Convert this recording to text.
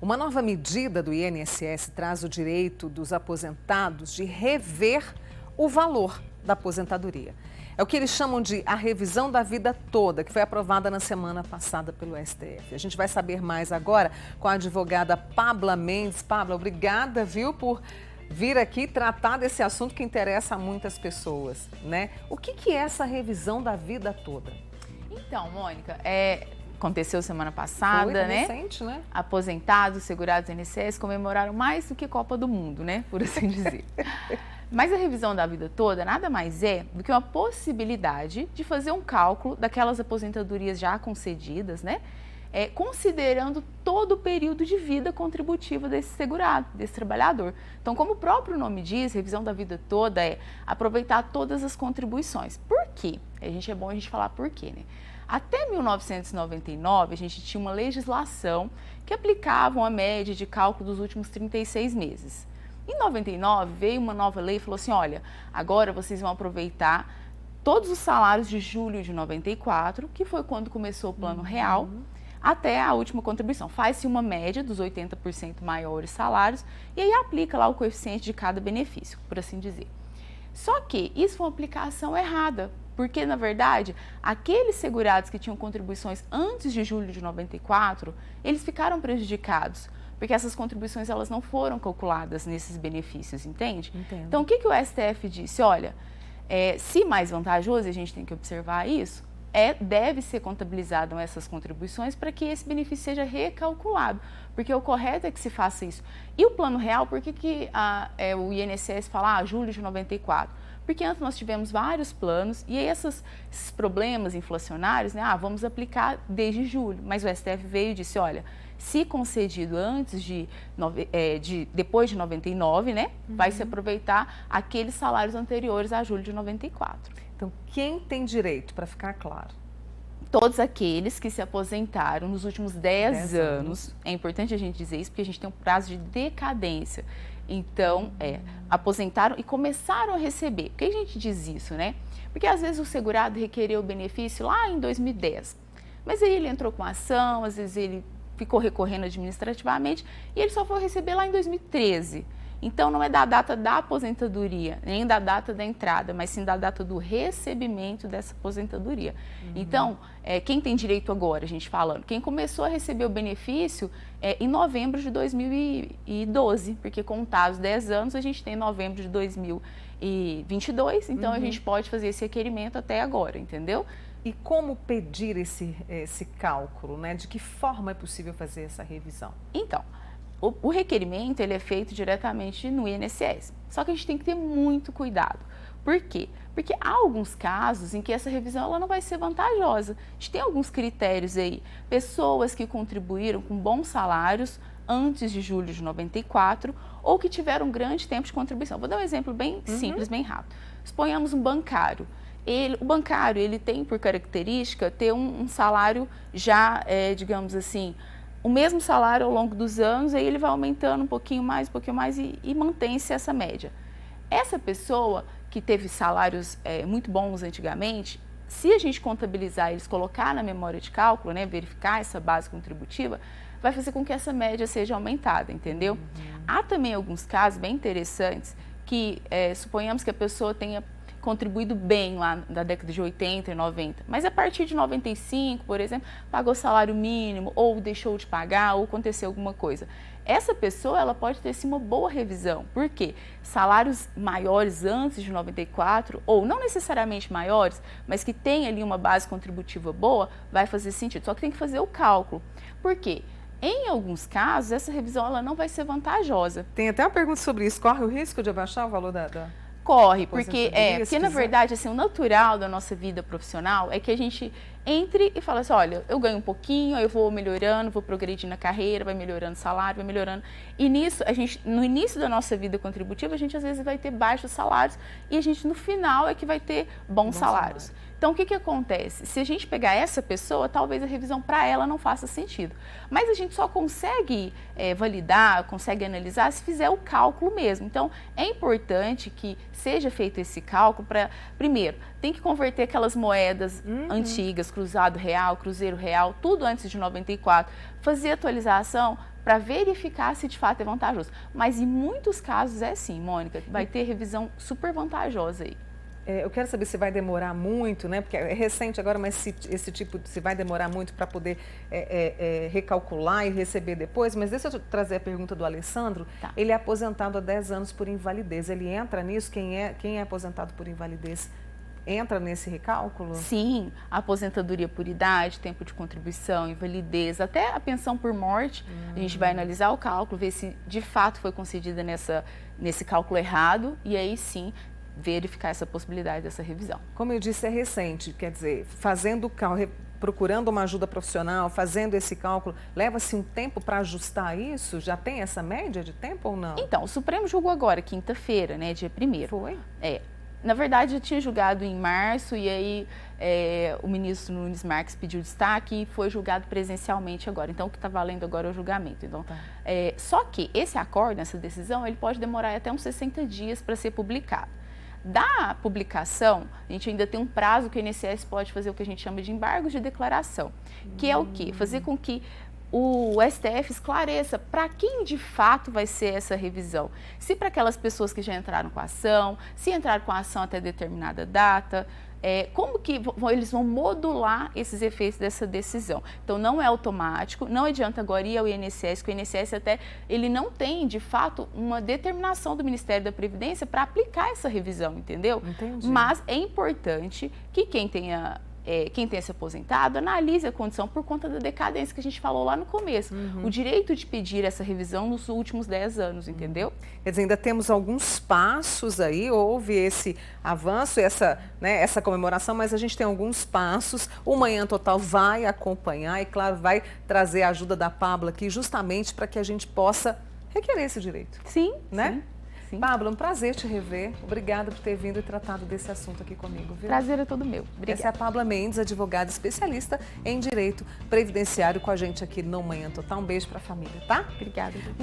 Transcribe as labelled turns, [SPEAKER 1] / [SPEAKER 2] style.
[SPEAKER 1] Uma nova medida do INSS traz o direito dos aposentados de rever o valor da aposentadoria. É o que eles chamam de a revisão da vida toda, que foi aprovada na semana passada pelo STF. A gente vai saber mais agora com a advogada Pabla Mendes. Pabla, obrigada, viu, por vir aqui tratar desse assunto que interessa a muitas pessoas, né? O que é essa revisão da vida toda?
[SPEAKER 2] Então, Mônica, aconteceu semana passada, né?
[SPEAKER 1] Recente, né?
[SPEAKER 2] Aposentados, segurados do INSS comemoraram mais do que Copa do Mundo, né? Por assim dizer. Mas a revisão da vida toda nada mais é do que uma possibilidade de fazer um cálculo daquelas aposentadorias já concedidas, né? Considerando todo o período de vida contributiva desse segurado, desse trabalhador. Então, como o próprio nome diz, revisão da vida toda é aproveitar todas as contribuições. Por quê? É bom a gente falar por quê, né? Até 1999, a gente tinha uma legislação que aplicava uma média de cálculo dos últimos 36 meses. Em 99, veio uma nova lei e falou assim, olha, agora vocês vão aproveitar todos os salários de julho de 94, que foi quando começou o Plano Real, até a última contribuição. Faz-se uma média dos 80% maiores salários e aí aplica lá o coeficiente de cada benefício, por assim dizer. Só que isso foi uma aplicação errada, porque, na verdade, aqueles segurados que tinham contribuições antes de julho de 94, eles ficaram prejudicados, porque essas contribuições elas não foram calculadas nesses benefícios, entende?
[SPEAKER 1] Entendo.
[SPEAKER 2] Então, o que o STF disse? Olha, se mais vantajoso, a gente tem que observar isso, deve ser contabilizado essas contribuições para que esse benefício seja recalculado, porque o correto é que se faça isso. E o Plano Real, por que o INSS fala julho de 94? Porque antes nós tivemos vários planos e aí esses problemas inflacionários, né, vamos aplicar desde julho, mas o STF veio e disse, olha, se concedido antes depois de 99, né, vai se aproveitar aqueles salários anteriores a julho de 94.
[SPEAKER 1] Então, quem tem direito, para ficar claro?
[SPEAKER 2] Todos aqueles que se aposentaram nos últimos 10 anos. É importante a gente dizer isso, porque a gente tem um prazo de decadência. Então, aposentaram e começaram a receber. Por que a gente diz isso, né? Porque às vezes o segurado requereu o benefício lá em 2010. Mas aí ele entrou com ação, às vezes ele ficou recorrendo administrativamente e ele só foi receber lá em 2013. Então, não é da data da aposentadoria, nem da data da entrada, mas sim da data do recebimento dessa aposentadoria. Então, quem tem direito agora, a gente falando, quem começou a receber o benefício em novembro de 2012, porque contados 10 anos, a gente tem novembro de 2022, então a gente pode fazer esse requerimento até agora, entendeu?
[SPEAKER 1] E como pedir esse cálculo, né? De que forma é possível fazer essa revisão?
[SPEAKER 2] Então, o requerimento ele é feito diretamente no INSS, só que a gente tem que ter muito cuidado. Por quê? Porque há alguns casos em que essa revisão ela não vai ser vantajosa. A gente tem alguns critérios aí. Pessoas que contribuíram com bons salários antes de julho de 94 ou que tiveram um grande tempo de contribuição. Vou dar um exemplo bem simples, bem rápido. Suponhamos um bancário. O bancário ele tem por característica ter um salário já, digamos assim, o mesmo salário ao longo dos anos, aí ele vai aumentando um pouquinho mais e mantém-se essa média. Essa pessoa que teve salários muito bons antigamente, se a gente contabilizar eles, colocar na memória de cálculo, né, verificar essa base contributiva, vai fazer com que essa média seja aumentada, entendeu? Há também alguns casos bem interessantes que suponhamos que a pessoa tenha contribuído bem lá da década de 80 e 90, mas a partir de 95, por exemplo, pagou salário mínimo ou deixou de pagar ou aconteceu alguma coisa. Essa pessoa ela pode ter sim uma boa revisão, porque salários maiores antes de 94, ou não necessariamente maiores, mas que tem ali uma base contributiva boa, vai fazer sentido, só que tem que fazer o cálculo. Por quê? Em alguns casos, essa revisão ela não vai ser vantajosa.
[SPEAKER 1] Tem até uma pergunta sobre isso, corre o risco de abaixar o valor da...
[SPEAKER 2] Corre, porque na verdade, assim, o natural da nossa vida profissional é que a gente entre e fala assim, olha, eu ganho um pouquinho, eu vou melhorando, vou progredindo na carreira, vai melhorando o salário, vai melhorando. E nisso, no início da nossa vida contributiva, a gente às vezes vai ter baixos salários e a gente no final é que vai ter bons salários. Então, o que acontece? Se a gente pegar essa pessoa, talvez a revisão para ela não faça sentido. Mas a gente só consegue validar, consegue analisar se fizer o cálculo mesmo. Então, é importante que seja feito esse cálculo para, primeiro, tem que converter aquelas moedas antigas, cruzado real, cruzeiro real, tudo antes de 94, fazer atualização para verificar se de fato é vantajoso. Mas em muitos casos é sim, Mônica, vai ter revisão super vantajosa aí.
[SPEAKER 1] Eu quero saber se vai demorar muito, né? Porque é recente agora, mas se vai demorar muito para poder recalcular e receber depois. Mas deixa eu trazer a pergunta do Alessandro.
[SPEAKER 2] Tá.
[SPEAKER 1] Ele é aposentado há 10 anos por invalidez. Ele entra nisso? Quem é aposentado por invalidez entra nesse recálculo?
[SPEAKER 2] Sim, a aposentadoria por idade, tempo de contribuição, invalidez, até a pensão por morte. A gente vai analisar o cálculo, ver se de fato foi concedida nesse cálculo errado e aí sim verificar essa possibilidade dessa revisão.
[SPEAKER 1] Como eu disse, é recente, quer dizer, fazendo o cálculo, procurando uma ajuda profissional, fazendo esse cálculo, leva-se um tempo para ajustar isso? Já tem essa média de tempo ou não?
[SPEAKER 2] Então, o Supremo julgou agora, quinta-feira, né, dia 1º.
[SPEAKER 1] Foi?
[SPEAKER 2] Na verdade, já tinha julgado em março e aí o ministro Nunes Marques pediu destaque e foi julgado presencialmente agora. Então, o que está valendo agora é o julgamento. Então, só que esse acordo, essa decisão, ele pode demorar até uns 60 dias para ser publicado. Da publicação, a gente ainda tem um prazo que o INSS pode fazer o que a gente chama de embargos de declaração, que é o quê? Fazer com que o STF esclareça para quem de fato vai ser essa revisão. Se para aquelas pessoas que já entraram com a ação, se entraram com a ação até determinada data, como que eles vão modular esses efeitos dessa decisão. Então, não é automático, não adianta agora ir ao INSS, que o INSS até, ele não tem, de fato, uma determinação do Ministério da Previdência para aplicar essa revisão, entendeu?
[SPEAKER 1] Entendi.
[SPEAKER 2] Mas é importante que quem tenha se aposentado, analise a condição por conta da decadência que a gente falou lá no começo. O direito de pedir essa revisão nos últimos 10 anos, entendeu?
[SPEAKER 1] Quer dizer, ainda temos alguns passos aí, houve esse avanço, essa comemoração, mas a gente tem alguns passos. O Manhã Total vai acompanhar e, claro, vai trazer a ajuda da Pablo aqui justamente para que a gente possa requerer esse direito.
[SPEAKER 2] Sim,
[SPEAKER 1] né?
[SPEAKER 2] Sim.
[SPEAKER 1] Pablo, um prazer te rever. Obrigada por ter vindo e tratado desse assunto aqui comigo, viu?
[SPEAKER 2] Prazer é todo meu. Obrigada.
[SPEAKER 1] Essa é a Pabla Mendes, advogada especialista em direito previdenciário com a gente aqui no Manhã Total. Um beijo para a família, tá?
[SPEAKER 2] Obrigada.